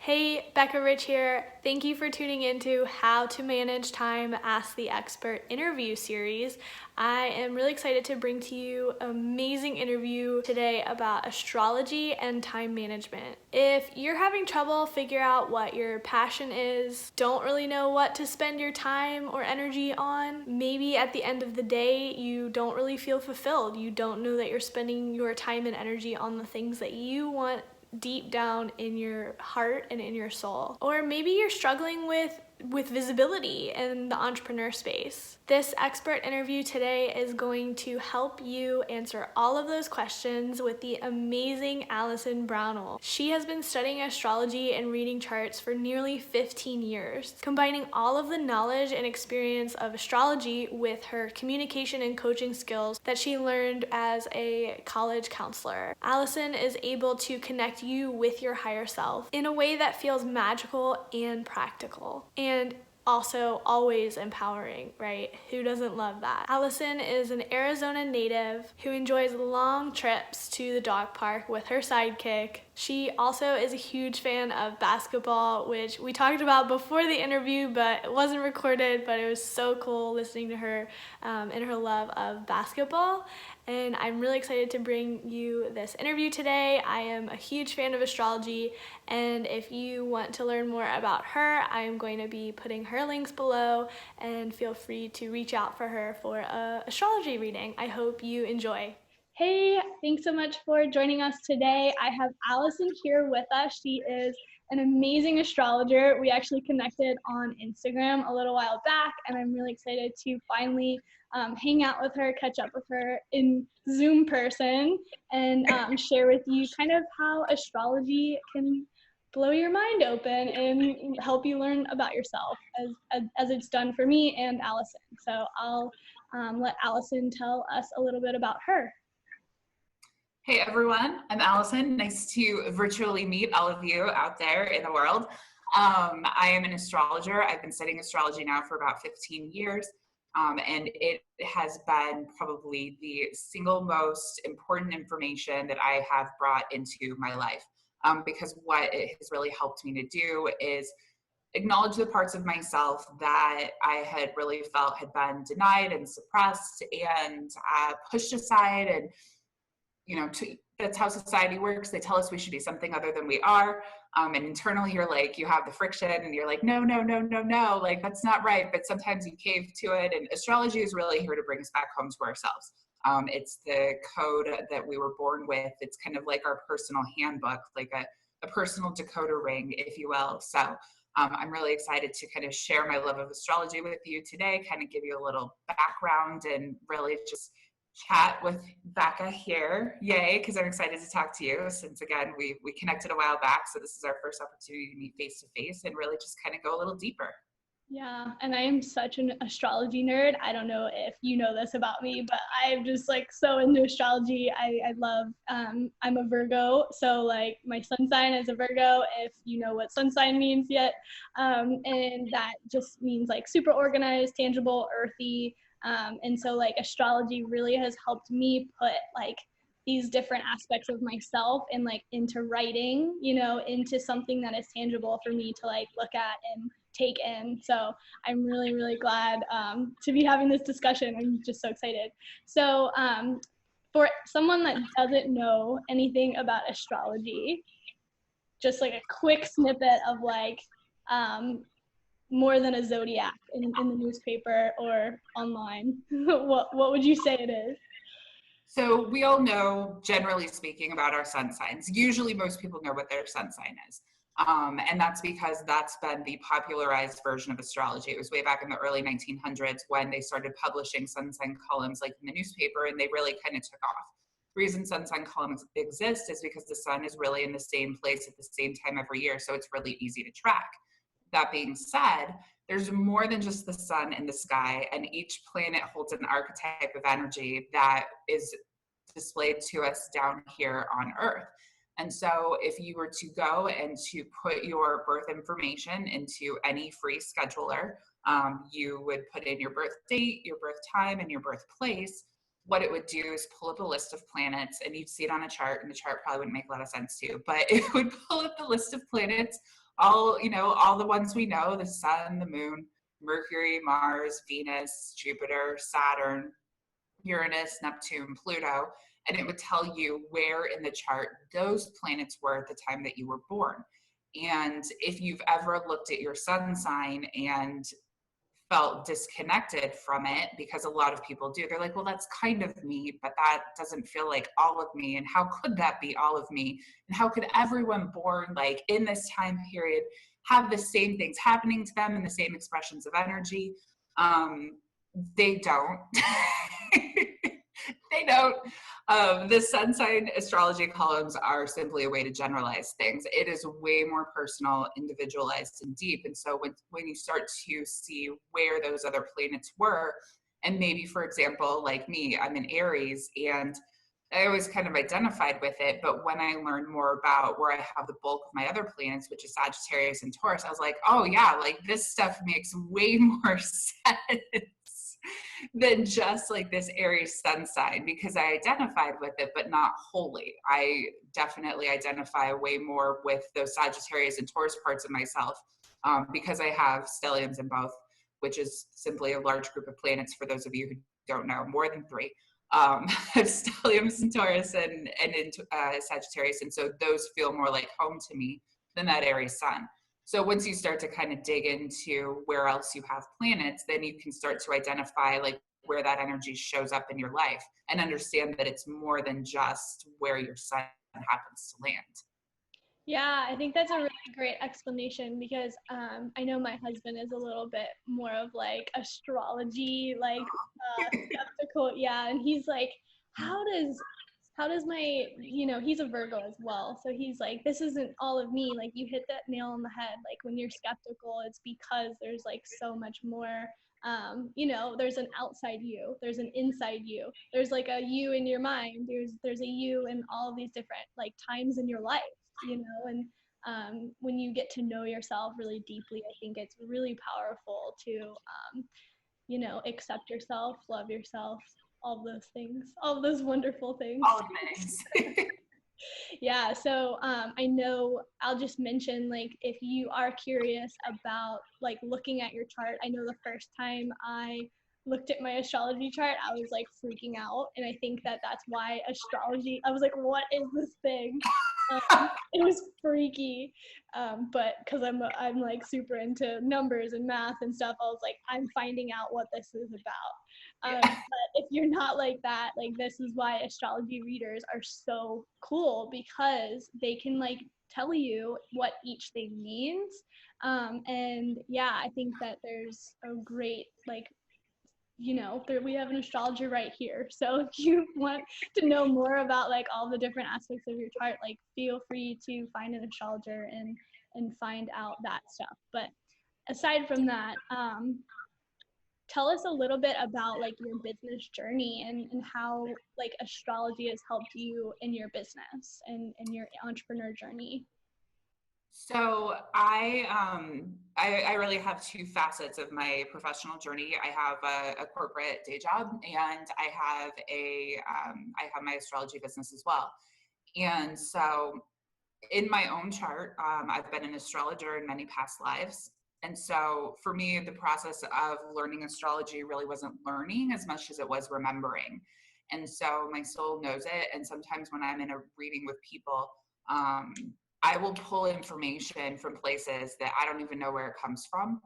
Hey, Becca Rich here. Thank you for tuning into How to Manage Time Ask the Expert interview series. I am really excited to bring to you an amazing interview today about astrology and time management. If you're having trouble figure out what your passion is, don't really know what to spend your time or energy on, maybe at the end of the day you don't really feel fulfilled. You don't know that you're spending your time and energy on the things that you want deep down in your heart and in your soul. Or maybe you're struggling with visibility in the entrepreneur space. This expert interview today is going to help you answer all of those questions with the amazing Alison Brownell. She has been studying astrology and reading charts for nearly 15 years, combining all of the knowledge and experience of astrology with her communication and coaching skills that she learned as a college counselor. Alison is able to connect you with your higher self in a way that feels magical and practical. And also always empowering, right? Who doesn't love that? Alison is an Arizona native who enjoys long trips to the dog park with her sidekick. She also is a huge fan of basketball, which we talked about before the interview, but it wasn't recorded, but it was so cool listening to her and her love of basketball. And I'm really excited to bring you this interview today. I am a huge fan of astrology, and if you want to learn more about her, I am going to be putting her links below, and feel free to reach out for her for an astrology reading. I hope you enjoy. Hey, thanks so much for joining us today. I have Alison here with us. She is an amazing astrologer. We actually connected on Instagram a little while back, and I'm really excited to finally hang out with her, catch up with her in Zoom person, and share with you kind of how astrology can blow your mind open and help you learn about yourself as it's done for me and Alison. So I'll let Alison tell us a little bit about her. Hey everyone, I'm Alison. Nice to virtually meet all of you out there in the world. I am an astrologer. I've been studying astrology now for about 15 years, and it has been probably the single most important information that I have brought into my life, because what it has really helped me to do is acknowledge the parts of myself that I had really felt had been denied and suppressed and pushed aside. And that's how society works. They tell us we should be something other than we are. And internally you're like, you have the friction and you're like, no, no, no, no, no, like that's not right. But sometimes you cave to it. And astrology is really here to bring us back home to ourselves. It's the code that we were born with. It's kind of like our personal handbook, like a personal decoder ring, if you will. So I'm really excited to kind of share my love of astrology with you today, kind of give you a little background and really just chat with Becca here. Yay, because I'm excited to talk to you since, again, we connected a while back. So this is our first opportunity to meet face to face and really just kind of go a little deeper. Yeah, and I am such an astrology nerd. I don't know if you know this about me, but I'm just like so into astrology. I love, I'm a Virgo, so like my sun sign is a Virgo, if you know what sun sign means yet. And that just means like super organized, tangible, earthy. And so like astrology really has helped me put like these different aspects of myself and like into writing, into something that is tangible for me to like look at and take in. So I'm really, really glad to be having this discussion. I'm just so excited. So for someone that doesn't know anything about astrology, just like a quick snippet of like more than a zodiac in the newspaper or online, what would you say it is? So we all know, generally speaking, about our sun signs. Usually most people know what their sun sign is. And that's because that's been the popularized version of astrology. It was way back in the early 1900s when they started publishing sun sign columns like in the newspaper, and they really kind of took off. The reason sun sign columns exist is because the sun is really in the same place at the same time every year, so it's really easy to track. That being said, there's more than just the sun in the sky, and each planet holds an archetype of energy that is displayed to us down here on Earth. And so if you were to go and to put your birth information into any free scheduler, you would put in your birth date, your birth time, and your birthplace. What it would do is pull up a list of planets, and you'd see it on a chart, and the chart probably wouldn't make a lot of sense to you, but it would pull up the list of planets all the ones we know, the sun, the moon, Mercury, Mars, Venus, Jupiter, Saturn, Uranus, Neptune, Pluto, and it would tell you where in the chart those planets were at the time that you were born. And if you've ever looked at your sun sign and felt disconnected from it, because a lot of people do, they're like, well, that's kind of me, but that doesn't feel like all of me. And how could that be all of me? And how could everyone born like in this time period have the same things happening to them and the same expressions of energy? They don't. They don't. The sun sign astrology columns are simply a way to generalize things. It is way more personal, individualized, and deep. And so when you start to see where those other planets were, and maybe, for example, like me, I'm in Aries, and I always kind of identified with it. But when I learned more about where I have the bulk of my other planets, which is Sagittarius and Taurus, I was like, oh yeah, like this stuff makes way more sense than just like this Aries sun sign, because I identified with it, but not wholly. I definitely identify way more with those Sagittarius and Taurus parts of myself, because I have stelliums in both, which is simply a large group of planets. For those of you who don't know, more than three. Stelliums in Taurus and in Sagittarius, and so those feel more like home to me than that Aries sun. So once you start to kind of dig into where else you have planets, then you can start to identify like where that energy shows up in your life and understand that it's more than just where your sun happens to land. Yeah, I think that's a really great explanation, because I know my husband is a little bit more of like astrology, like skeptical. Yeah, and he's like, how does my, he's a Virgo as well. So he's like, this isn't all of me. Like, you hit that nail on the head. Like, when you're skeptical, it's because there's like so much more. There's an outside you, there's an inside you, there's like a you in your mind, there's a you in all these different like times in your life, and when you get to know yourself really deeply, I think it's really powerful to accept yourself, love yourself, all those things, all those wonderful things. All things. Yeah, so I know I'll just mention, like, if you are curious about like looking at your chart, I know the first time I looked at my astrology chart, I was like freaking out, and I think that that's why astrology, I was like, what is this thing? It was freaky, but because I'm like super into numbers and math and stuff, I was like, I'm finding out what this is about. But if you're not like that, like, this is why astrology readers are so cool, because they can like tell you what each thing means. And yeah, I think that there's a great like, we have an astrologer right here. So if you want to know more about like all the different aspects of your chart, like, feel free to find an astrologer and find out that stuff. But aside from that, tell us a little bit about like your business journey and how like astrology has helped you in your business and your entrepreneur journey. So I really have two facets of my professional journey. I have a corporate day job, and I have my astrology business as well. And so in my own chart, I've been an astrologer in many past lives. And so for me, the process of learning astrology really wasn't learning as much as it was remembering. And so my soul knows it. And sometimes when I'm in a reading with people, I will pull information from places that I don't even know where it comes from,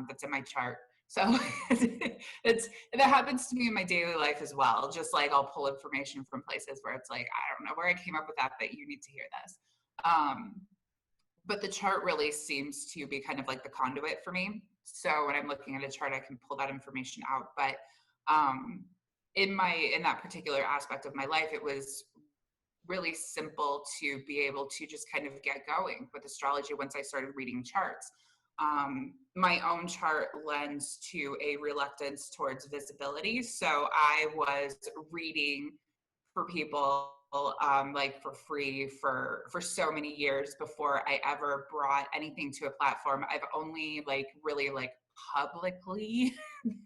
that's in my chart. So that happens to me in my daily life as well. Just like I'll pull information from places where it's like, I don't know where I came up with that, but you need to hear this. But the chart really seems to be kind of like the conduit for me. So when I'm looking at a chart, I can pull that information out. But in that particular aspect of my life, it was really simple to be able to just kind of get going with astrology once I started reading charts. My own chart lends to a reluctance towards visibility. So I was reading for people like for free for so many years before I ever brought anything to a platform. I've only like really like publicly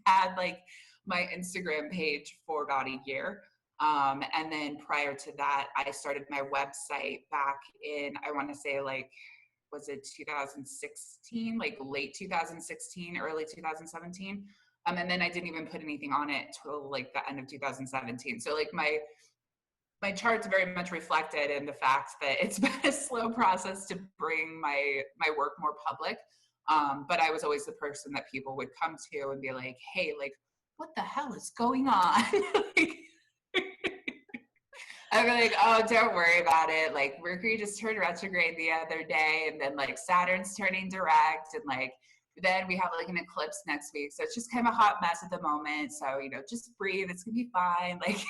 had like my Instagram page for about a year. And then prior to that, I started my website back in, I want to say like, was it 2016, like late 2016, early 2017. And then I didn't even put anything on it till like the end of 2017. So like my chart's very much reflected in the fact that it's been a slow process to bring my work more public. But I was always the person that people would come to and be like, hey, like, what the hell is going on? Like, I'd be like, oh, don't worry about it. Like Mercury just turned retrograde the other day, and then like Saturn's turning direct, and like then we have like an eclipse next week. So it's just kind of a hot mess at the moment. So, just breathe. It's gonna be fine. Like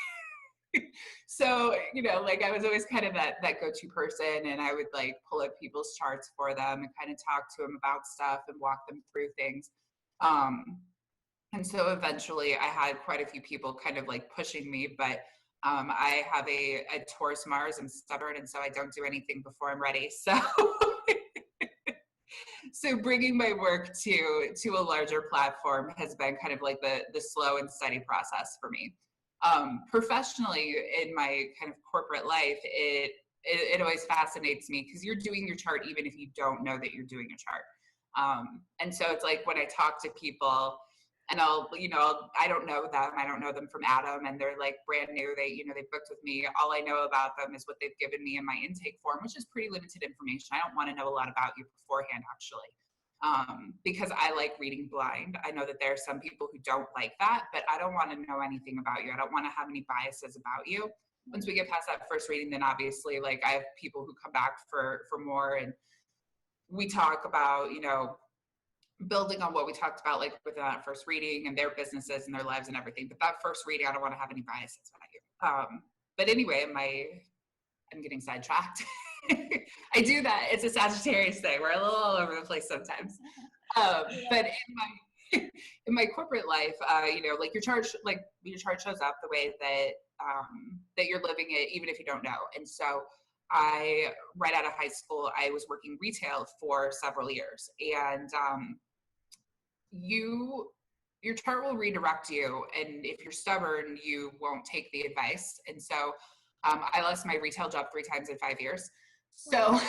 so, like I was always kind of that go-to person, and I would like pull up people's charts for them and kind of talk to them about stuff and walk them through things. And so eventually I had quite a few people kind of like pushing me, but I have a Taurus Mars. I'm stubborn, and so I don't do anything before I'm ready. So so bringing my work to a larger platform has been kind of like the slow and steady process for me. Professionally, in my kind of corporate life, it always fascinates me because you're doing your chart even if you don't know that you're doing your chart. And so it's like when I talk to people and I don't know them. I don't know them from Adam, and they're like brand new. They booked with me. All I know about them is what they've given me in my intake form, which is pretty limited information. I don't want to know a lot about you beforehand, actually. Because I like reading blind. I know that there are some people who don't like that, but I don't want to know anything about you. I don't want to have any biases about you. Once we get past that first reading, then obviously like I have people who come back for more, and we talk about, building on what we talked about like within that first reading and their businesses and their lives and everything. But that first reading, I don't want to have any biases about you. But anyway, I'm getting sidetracked. I do that. It's a Sagittarius thing. We're a little all over the place sometimes. But in my corporate life, like your chart shows up the way that you're living it, even if you don't know. And so right out of high school, I was working retail for several years, and your chart will redirect you. And if you're stubborn, you won't take the advice. And so I lost my retail job 3 times in 5 years. So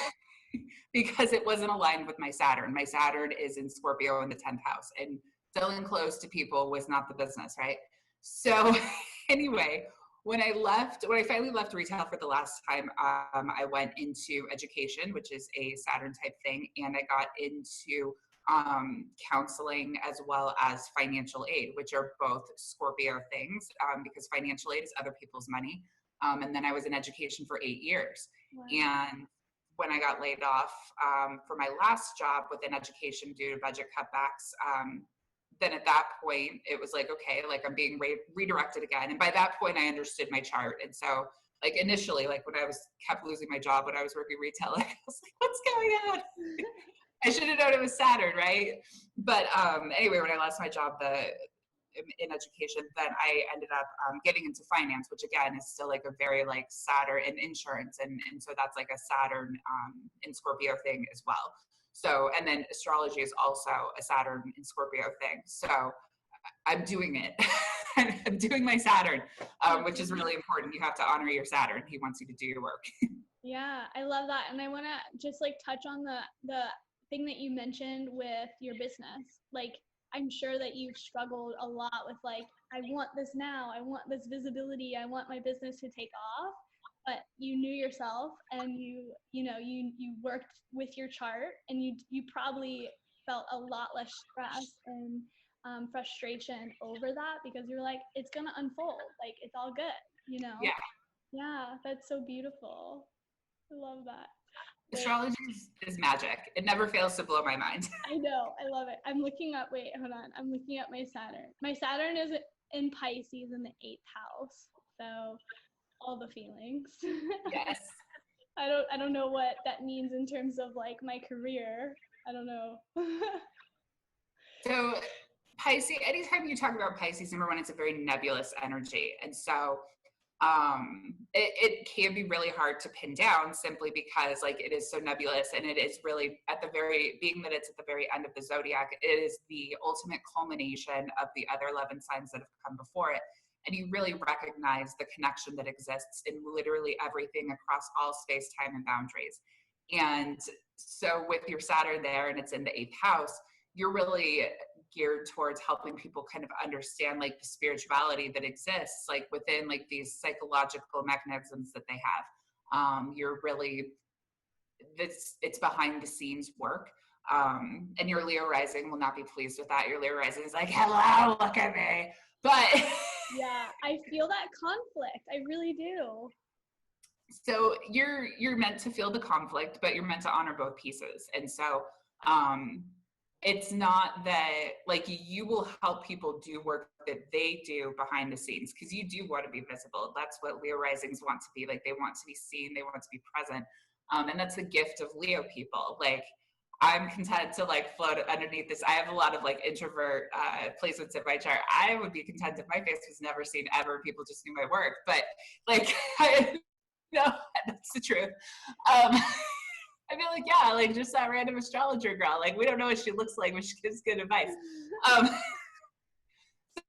because it wasn't aligned with my Saturn. My Saturn is in Scorpio in the 10th house, and selling clothes to people was not the business, right? So anyway, when I finally left retail for the last time, I went into education, which is a Saturn type thing, and I got into counseling as well as financial aid, which are both Scorpio things, because financial aid is other people's money. And then I was in education for 8 years. Wow. And when I got laid off for my last job within education due to budget cutbacks, then at that point it was like, okay, like I'm being redirected again. And by that point I understood my chart. And so like initially, like when I kept losing my job when I was working retail, like, I was like, what's going on? I should have known it was Saturn, right? But anyway, when I lost my job in education, then I ended up getting into finance, which again is still like a very like Saturn in insurance. And so that's like a Saturn in Scorpio thing as well. So, and then astrology is also a Saturn in Scorpio thing. So I'm doing it. I'm doing my Saturn, which is really important. You have to honor your Saturn. He wants you to do your work. Yeah, I love that. And I want to just like touch on the thing that you mentioned with your business. Like, I'm sure that you've struggled a lot with like, I want this now. I want this visibility. I want my business to take off. But you knew yourself, and you worked with your chart, and you probably felt a lot less stress and frustration over that, because you're like, it's gonna unfold, like it's all good, Yeah, that's so beautiful. I love that. Astrology is magic. It never fails to blow my mind. I know, I love it. I'm looking up my Saturn. My Saturn is in Pisces in the 8th house, so all the feelings. Yes. I don't know what that means in terms of like my career. I don't know. So Pisces, anytime you talk about Pisces, number one, it's a very nebulous energy. And so it can be really hard to pin down simply because like it is so nebulous, and it is really being that it's at the very end of the zodiac, it is the ultimate culmination of the other 11 signs that have come before it. And you really recognize the connection that exists in literally everything across all space, time, and boundaries. And so with your Saturn there, and it's in the 8th house, you're really geared towards helping people kind of understand like the spirituality that exists like within like these psychological mechanisms that they have. You're really, it's behind the scenes work. And your Leo rising will not be pleased with that. Your Leo rising is like, hello, look at me. But yeah, I feel that conflict. I really do. so you're meant to feel the conflict, but you're meant to honor both pieces. And so it's not that like you will help people do work that they do behind the scenes, because you do want to be visible. That's what Leo risings want to be. Like they want to be seen, they want to be present. And that's the gift of Leo people. Like I'm content to like float underneath this. I have a lot of like introvert placements in my chart. I would be content if my face was never seen ever. People just knew my work. But like no, that's the truth. I feel like, yeah, like just that random astrologer girl. Like we don't know what she looks like, but she gives good advice.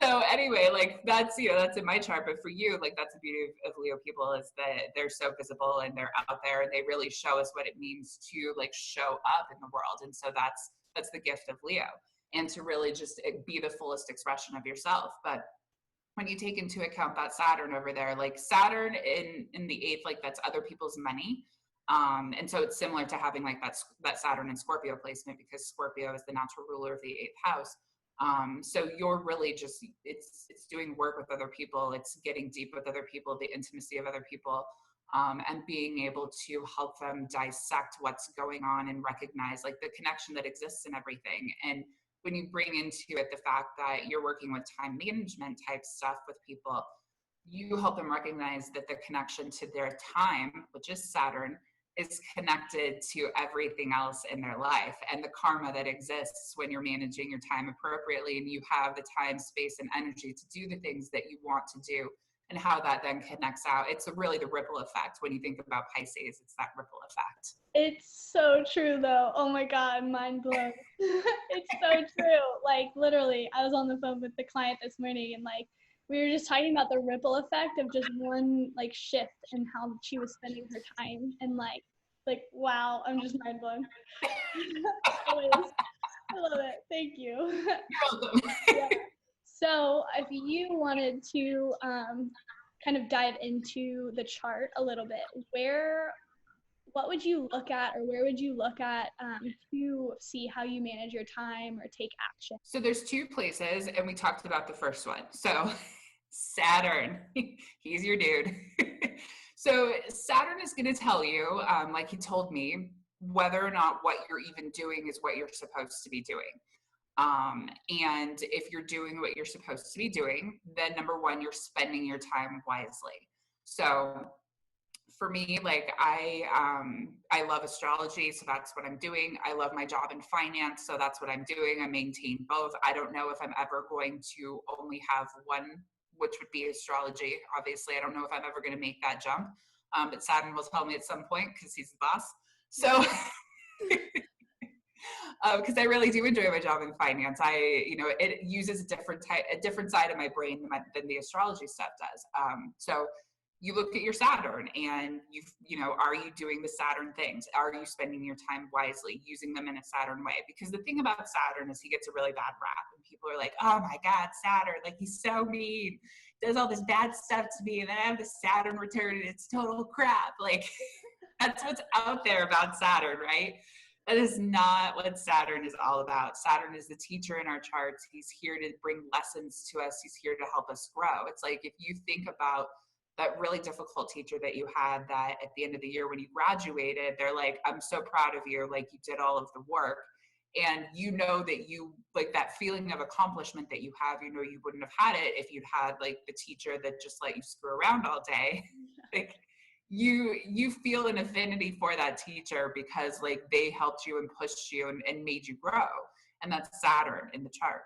So anyway, like that's, you know, that's in my chart. But for you, like that's the beauty of Leo people, is that they're so visible and they're out there and they really show us what it means to like show up in the world. And so that's the gift of Leo, and to really just be the fullest expression of yourself. But when you take into account that Saturn over there, like Saturn in the 8th, like that's other people's money. And so it's similar to having like that Saturn and Scorpio placement, because Scorpio is the natural ruler of the 8th house. So you're really just, it's doing work with other people. It's getting deep with other people, the intimacy of other people, and being able to help them dissect what's going on and recognize like the connection that exists in everything. And when you bring into it the fact that you're working with time management type stuff with people, you help them recognize that the connection to their time, which is Saturn, is connected to everything else in their life, and the karma that exists when you're managing your time appropriately and you have the time, space, and energy to do the things that you want to do, and how that then connects out. It's really the ripple effect. When you think about Pisces, it's that ripple effect. It's so true though. Oh my God, mind blown. It's so true. Like literally, I was on the phone with the client this morning and like we were just talking about the ripple effect of just one like shift in how she was spending her time, and like wow, I'm just mind blown. Anyways, I love it. Thank you. You're welcome. Yeah. So if you wanted to kind of dive into the chart a little bit, what would you look at, or where would you look at to see how you manage your time or take action? So there's two places, and we talked about the first one. So Saturn, he's your dude. So Saturn is going to tell you, like he told me, whether or not what you're even doing is what you're supposed to be doing. And if you're doing what you're supposed to be doing, then number one, you're spending your time wisely. So for me, like I love astrology, so that's what I'm doing. I love my job in finance, so that's what I'm doing. I maintain both. I don't know if I'm ever going to only have one, which would be astrology. Obviously, I don't know if I'm ever going to make that jump, but Saturn will tell me at some point, because he's the boss. So because I really do enjoy my job in finance. It uses a different side of my brain than the astrology stuff does. So you look at your Saturn and are you doing the Saturn things? Are you spending your time wisely, using them in a Saturn way? Because the thing about Saturn is he gets a really bad rap, and people are like, oh my God, Saturn, like he's so mean, does all this bad stuff to me, and then I have the Saturn return and it's total crap. Like that's what's out there about Saturn, right? That is not what Saturn is all about. Saturn is the teacher in our charts. He's here to bring lessons to us. He's here to help us grow. It's like if you think about that really difficult teacher that you had, that at the end of the year when you graduated, they're like, I'm so proud of you. Like you did all of the work. And you know that you, like that feeling of accomplishment that you have, you wouldn't have had it if you'd had like the teacher that just let you screw around all day. Like you feel an affinity for that teacher because like they helped you and pushed you and made you grow. And that's Saturn in the chart.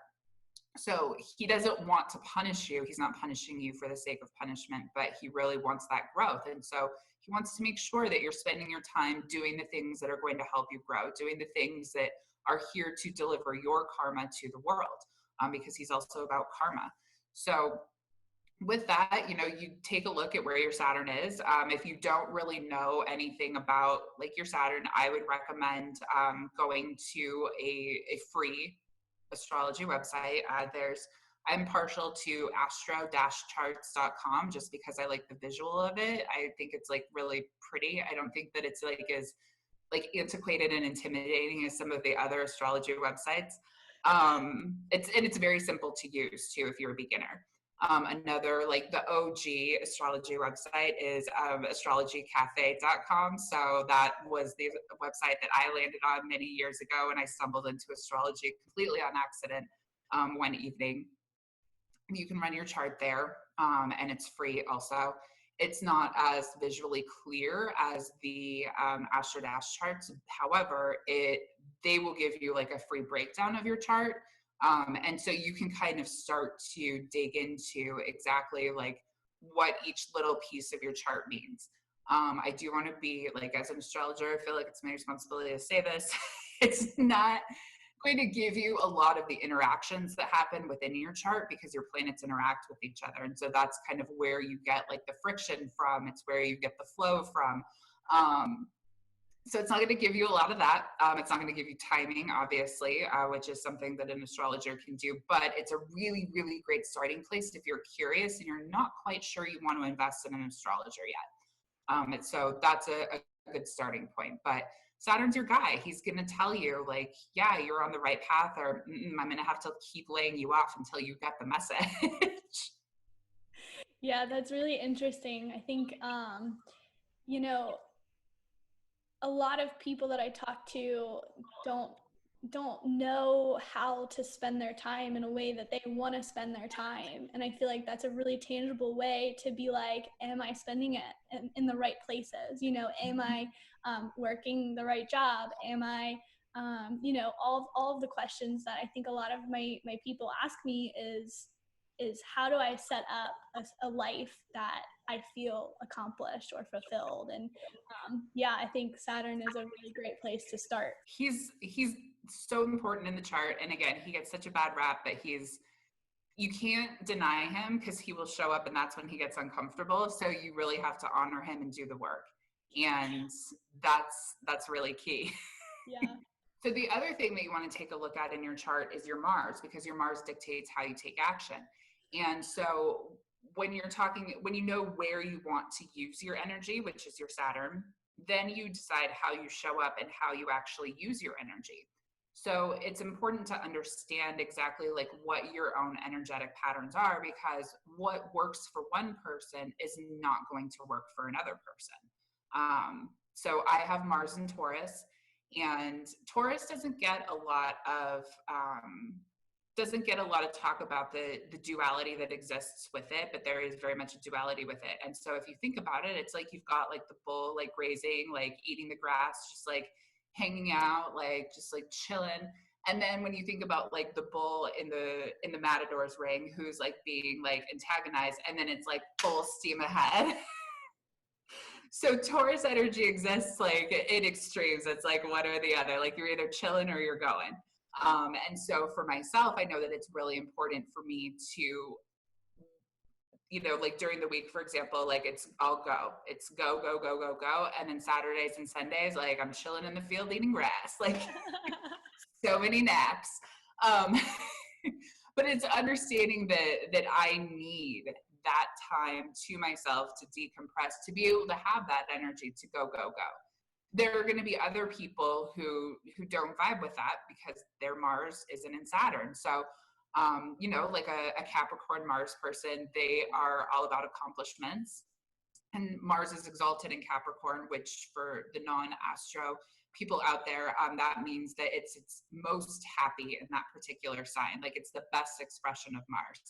So he doesn't want to punish you. He's not punishing you for the sake of punishment, but he really wants that growth. And so he wants to make sure that you're spending your time doing the things that are going to help you grow, doing the things that are here to deliver your karma to the world, because he's also about karma. So with that, you take a look at where your Saturn is. If you don't really know anything about like your Saturn, I would recommend going to a free astrology website. I'm partial to astro-charts.com just because I like the visual of it. I think it's like really pretty. I don't think that it's like as like antiquated and intimidating as some of the other astrology websites. It's very simple to use too if you're a beginner. Another like the OG astrology website is astrologycafe.com. So that was the website that I landed on many years ago, and I stumbled into astrology completely on accident one evening. You can run your chart there, and it's free also. It's not as visually clear as the Astro Dash charts. However, they will give you like a free breakdown of your chart. And so you can kind of start to dig into exactly like what each little piece of your chart means. I do want to be like, as an astrologer, I feel like it's my responsibility to say this. It's not going to give you a lot of the interactions that happen within your chart because your planets interact with each other. And so that's kind of where you get like the friction from. It's where you get the flow from. So it's not going to give you a lot of that. It's not going to give you timing, obviously, which is something that an astrologer can do. But it's a really, really great starting place if you're curious and you're not quite sure you want to invest in an astrologer yet. And so that's a good starting point. But Saturn's your guy. He's going to tell you like, yeah, you're on the right path, or I'm going to have to keep laying you off until you get the message. Yeah, that's really interesting. I think, you know, a lot of people that I talk to don't know how to spend their time in a way that they want to spend their time. And I feel like that's a really tangible way to be like, am I spending it in the right places? Am I working the right job? Am I, all of the questions that I think a lot of my people ask me is how do I set up a life that I feel accomplished or fulfilled? And yeah, I think Saturn is a really great place to start. He's so important in the chart, and again, he gets such a bad rap, but you can't deny him because he will show up, and that's when he gets uncomfortable. So you really have to honor him and do the work, and that's really key. Yeah. So the other thing that you want to take a look at in your chart is your Mars, because your Mars dictates how you take action. And so when you know where you want to use your energy, which is your Saturn, then you decide how you show up and how you actually use your energy. So it's important to understand exactly like what your own energetic patterns are, because what works for one person is not going to work for another person. So I have Mars in Taurus, and Taurus doesn't get a lot of talk about the duality that exists with it, but there is very much a duality with it. And so if you think about it, it's like you've got like the bull like grazing, like eating the grass, just like hanging out, like just like chilling. And then when you think about like the bull in the matador's ring who's like being like antagonized, and then it's like full steam ahead. So Taurus energy exists like in extremes. It's like one or the other. Like you're either chilling or you're going. And so for myself, I know that it's really important for me to, like during the week, for example, like I'll go. It's go, go, go, go, go. And then Saturdays and Sundays, like I'm chilling in the field eating grass. Like so many naps. But it's understanding that I need that time to myself to decompress, to be able to have that energy to go, go, go. There are going to be other people who don't vibe with that because their Mars isn't in Saturn. So, like a Capricorn Mars person, they are all about accomplishments. And Mars is exalted in Capricorn, which for the non-astro people out there, that means that it's most happy in that particular sign. Like it's the best expression of Mars.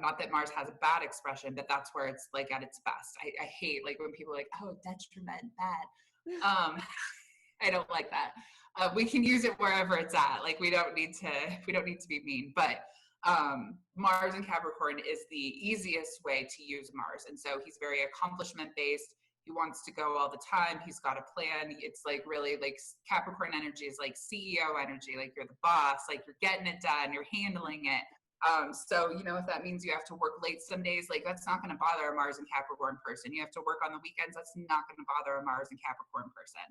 Not that Mars has a bad expression, but that's where it's like at its best. I hate like when people are like, oh, detriment, bad. I don't like that. We can use it wherever it's at. Like we don't need to be mean, but Mars in Capricorn is the easiest way to use Mars. And so he's very accomplishment based. He wants to go all the time. He's got a plan. It's like really like Capricorn energy is like CEO energy. Like you're the boss, like you're getting it done, you're handling it. So, you know, if that means you have to work late some days, like that's not going to bother a Mars and Capricorn person. You have to work on the weekends. That's not going to bother a Mars and Capricorn person.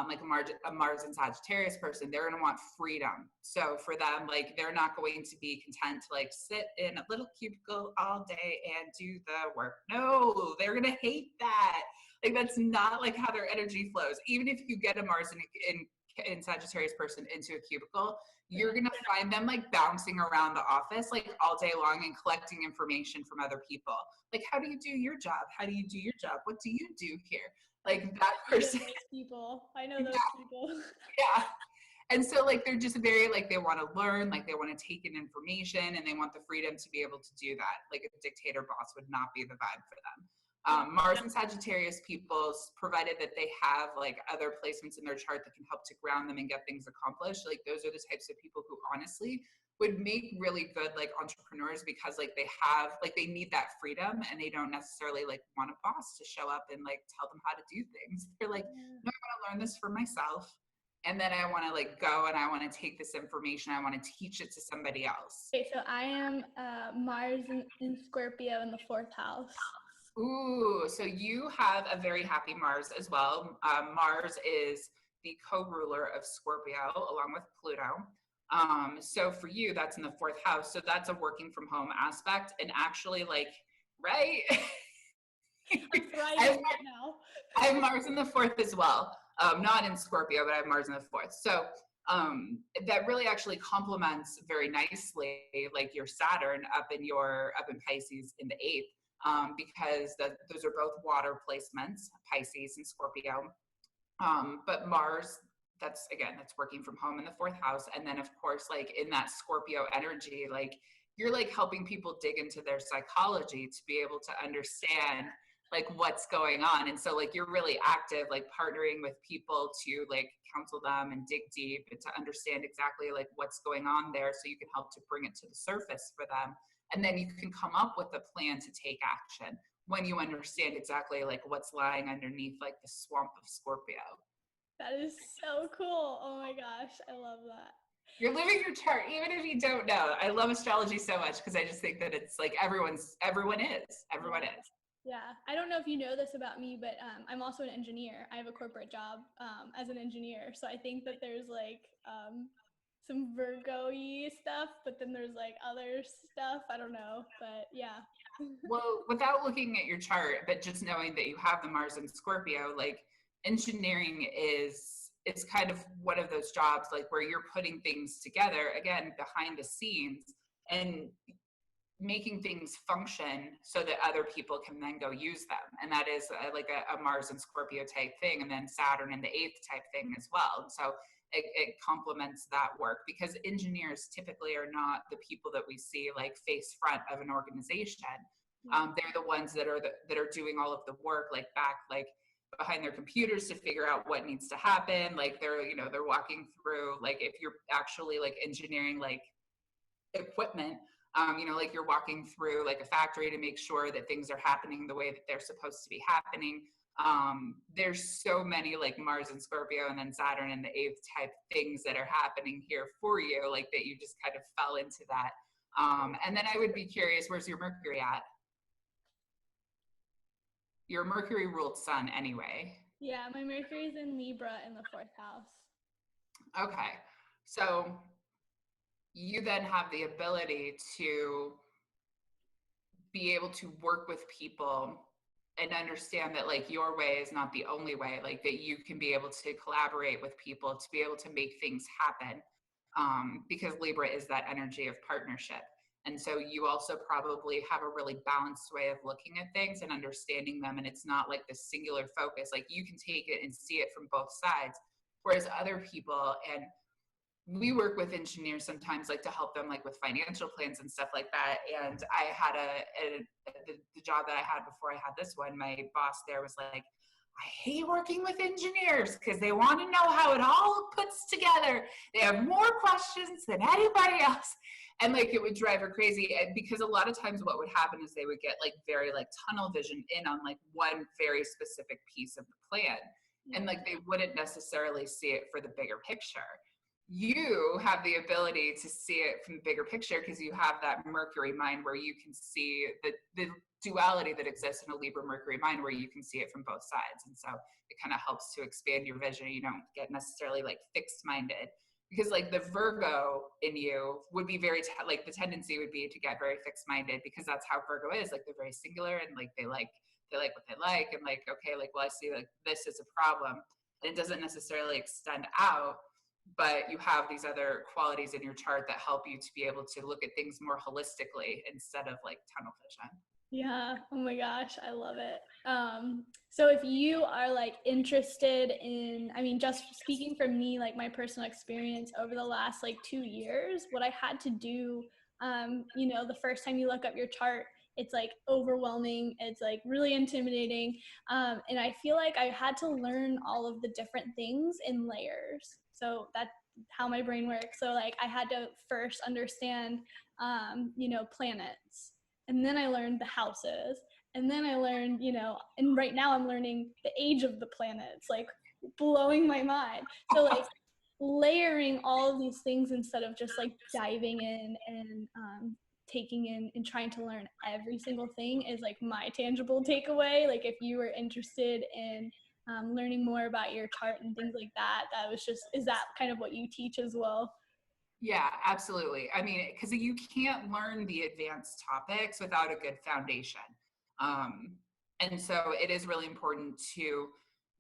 Like a Mars and Sagittarius person, they're going to want freedom. So for them, like they're not going to be content to like sit in a little cubicle all day and do the work. No, they're going to hate that. Like that's not like how their energy flows. Even if you get a Mars in Sagittarius person into a cubicle, you're going to find them like bouncing around the office like all day long and collecting information from other people. Like, how do you do your job? How do you do your job? What do you do here? Like that person. I know those people. Yeah. And so like they're just very like they want to learn, like they want to take in information, and they want the freedom to be able to do that. Like a dictator boss would not be the vibe for them. Mars and Sagittarius people, provided that they have like other placements in their chart that can help to ground them and get things accomplished, like those are the types of people who honestly would make really good like entrepreneurs, because like they have like they need that freedom, and they don't necessarily like want a boss to show up and like tell them how to do things. They're like, no, I want to learn this for myself, and then I want to like go and I want to take this information, I want to teach it to somebody else. Okay, so I am Mars in Scorpio in the 4th house. Ooh, so you have a very happy Mars as well. Mars is the co-ruler of Scorpio along with Pluto. So for you, that's in the 4th house. So that's a working from home aspect. And actually like, right? Right now. I have Mars in the 4th as well. Not in Scorpio, but I have Mars in the 4th. So that really actually complements very nicely like your Saturn up in Pisces in the 8th. Because those are both water placements, Pisces and Scorpio. But Mars, that's working from home in the 4th house. And then of course, like in that Scorpio energy, like you're like helping people dig into their psychology to be able to understand like what's going on. And so like you're really active, like partnering with people to like counsel them and dig deep and to understand exactly like what's going on there, so you can help to bring it to the surface for them. And then you can come up with a plan to take action when you understand exactly like what's lying underneath like the swamp of Scorpio. That is so cool. Oh my gosh, I love that. You're living your chart, even if you don't know. I love astrology so much because I just think that it's like everyone is. Yeah, I don't know if you know this about me, but I'm also an engineer. I have a corporate job as an engineer. So I think that there's like some Virgo-y stuff, but then there's like other stuff. I don't know, but yeah. Well, without looking at your chart, but just knowing that you have the Mars in Scorpio, like engineering is kind of one of those jobs like where you're putting things together, again, behind the scenes, and making things function so that other people can then go use them. And that is like a Mars and Scorpio type thing, and then Saturn in the 8th type thing as well. So it complements that work, because engineers typically are not the people that we see like face front of an organization. They're the ones that are doing all of the work, like back, like behind their computers to figure out what needs to happen. Like they're walking through, like if you're actually like engineering like equipment, like you're walking through like a factory to make sure that things are happening the way that they're supposed to be happening. There's so many like Mars and Scorpio and then Saturn in the 8th type things that are happening here for you, like that you just kind of fell into that. And then I would be curious, where's your Mercury at? Your Mercury ruled sun anyway. Yeah, my Mercury is in Libra in the 4th house. Okay. So you then have the ability to be able to work with people and understand that like your way is not the only way, like that you can be able to collaborate with people to be able to make things happen, because Libra is that energy of partnership. And so you also probably have a really balanced way of looking at things and understanding them. And it's not like the singular focus, like you can take it and see it from both sides. Whereas other people, and we work with engineers sometimes like to help them like with financial plans and stuff like that. And I had the job that I had before I had this one, my boss there was like, I hate working with engineers because they want to know how it all puts together. They have more questions than anybody else. And like it would drive her crazy, and because a lot of times what would happen is they would get like very like tunnel vision in on like one very specific piece of the plan. And like they wouldn't necessarily see it for the bigger picture. you have the ability to see it from the bigger picture because you have that Mercury mind where you can see the duality that exists in a Libra Mercury mind where you can see it from both sides. And so it kind of helps to expand your vision. You don't get necessarily like fixed minded because like the Virgo in you would be very like the tendency would be to get very fixed minded because that's how Virgo is. Like they're very singular and like they like what they like and like, okay, like, well, I see like this is a problem. And it doesn't necessarily extend out, but you have these other qualities in your chart that help you to be able to look at things more holistically instead of like tunnel vision. Yeah. Oh my gosh, I love it. So if you are like interested in, I mean, just speaking for me, like my personal experience over the last like 2 years, what I had to do, the first time you look up your chart, it's like overwhelming. It's like really intimidating. And I feel like I had to learn all of the different things in layers. So that's how my brain works. So like I had to first understand, planets, and then I learned the houses, and then I learned, and right now I'm learning the age of the planets, like blowing my mind. So like layering all of these things instead of just like diving in and taking in and trying to learn every single thing is like my tangible takeaway. Like if you were interested in learning more about your chart and things like that, is that kind of what you teach as well? Yeah, absolutely. I mean, because you can't learn the advanced topics without a good foundation. And so it is really important to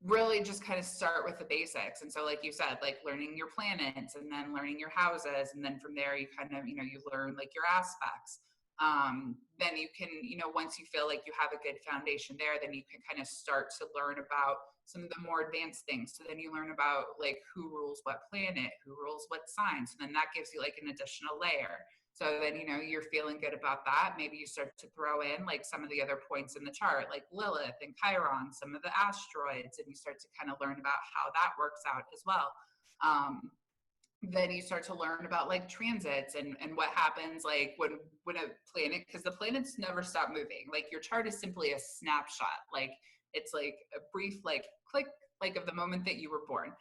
really just kind of start with the basics. And so, like you said, like learning your planets and then learning your houses. And then from there, you kind of, you learn like your aspects. Then you can, once you feel like you have a good foundation there, then you can kind of start to learn about some of the more advanced things. So then you learn about like who rules what planet, who rules what sign. So then that gives you like an additional layer. So then, you're feeling good about that. Maybe you start to throw in like some of the other points in the chart, like Lilith and Chiron, some of the asteroids, and you start to kind of learn about how that works out as well. Then you start to learn about like transits and what happens like when a planet, because the planets never stop moving. Like your chart is simply a snapshot. Like it's like a brief like click like of the moment that you were born.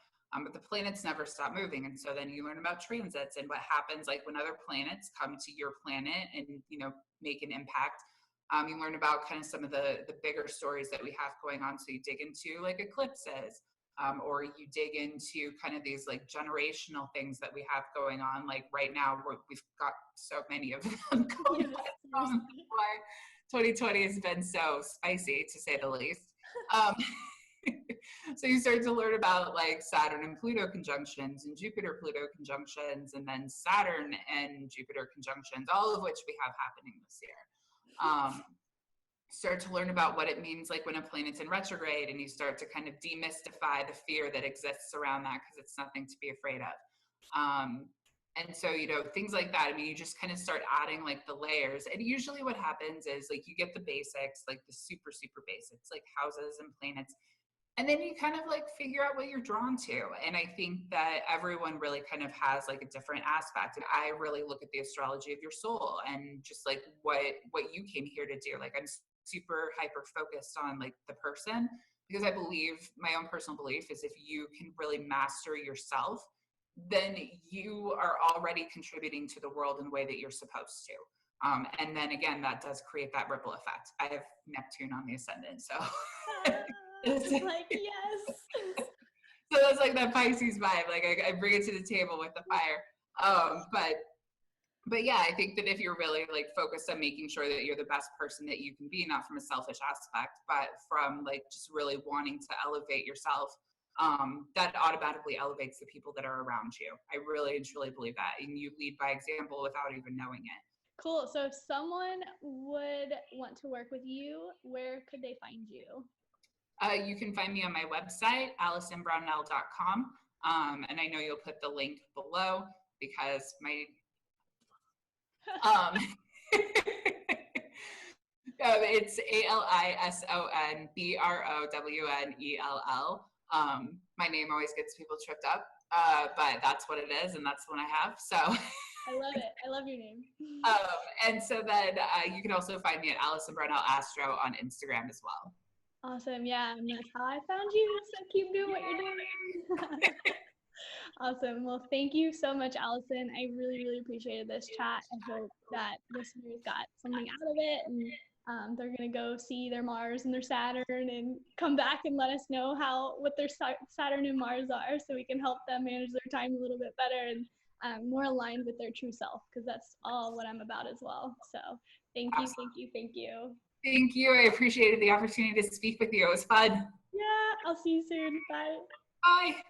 But the planets never stop moving. And so then you learn about transits and what happens like when other planets come to your planet and, make an impact. You learn about kind of some of the bigger stories that we have going on. So you dig into like eclipses, or you dig into kind of these like generational things that we have going on. Like right now, we've got so many of them going on. Why 2020 has been so spicy, to say the least. So you start to learn about like Saturn and Pluto conjunctions and Jupiter Pluto conjunctions, and then Saturn and Jupiter conjunctions, all of which we have happening this year. Start to learn about what it means like when a planet's in retrograde, and you start to kind of demystify the fear that exists around that because it's nothing to be afraid of. And so, things like that. I mean, you just kind of start adding like the layers. And usually what happens is like you get the basics, like the super, super basics, like houses and planets. And then you kind of like figure out what you're drawn to. And I think that everyone really kind of has like a different aspect. And I really look at the astrology of your soul and just like what you came here to do. Like I'm super hyper focused on like the person, because I believe, my own personal belief is, if you can really master yourself, then you are already contributing to the world in the way that you're supposed to. And then again, that does create that ripple effect. I have Neptune on the ascendant, so like, yes. So that's like that Pisces vibe. Like I bring it to the table with the fire. But yeah, I think that if you're really like focused on making sure that you're the best person that you can be, not from a selfish aspect, but from like just really wanting to elevate yourself, that automatically elevates the people that are around you. I really and truly believe that. And you lead by example without even knowing it. Cool. So if someone would want to work with you, where could they find you? You can find me on my website, AlisonBrownell.com. And I know you'll put the link below because my it's AlisonBrownell. My name always gets people tripped up, but that's what it is, and that's the one I have. So I love it. I love your name. And so then you can also find me at Alison Brownell Astro on Instagram as well. Awesome. Yeah, and that's how I found you. So keep doing what you're doing. Awesome. Well, thank you so much, Allison. I really, really appreciated this chat. I hope that listeners got something out of it, and they're gonna go see their Mars and their Saturn and come back and let us know what their Saturn and Mars are, so we can help them manage their time a little bit better and more aligned with their true self, because that's all what I'm about as well. So thank you, thank you, thank you. Thank you. I appreciated the opportunity to speak with you. It was fun. Yeah, I'll see you soon. Bye. Bye.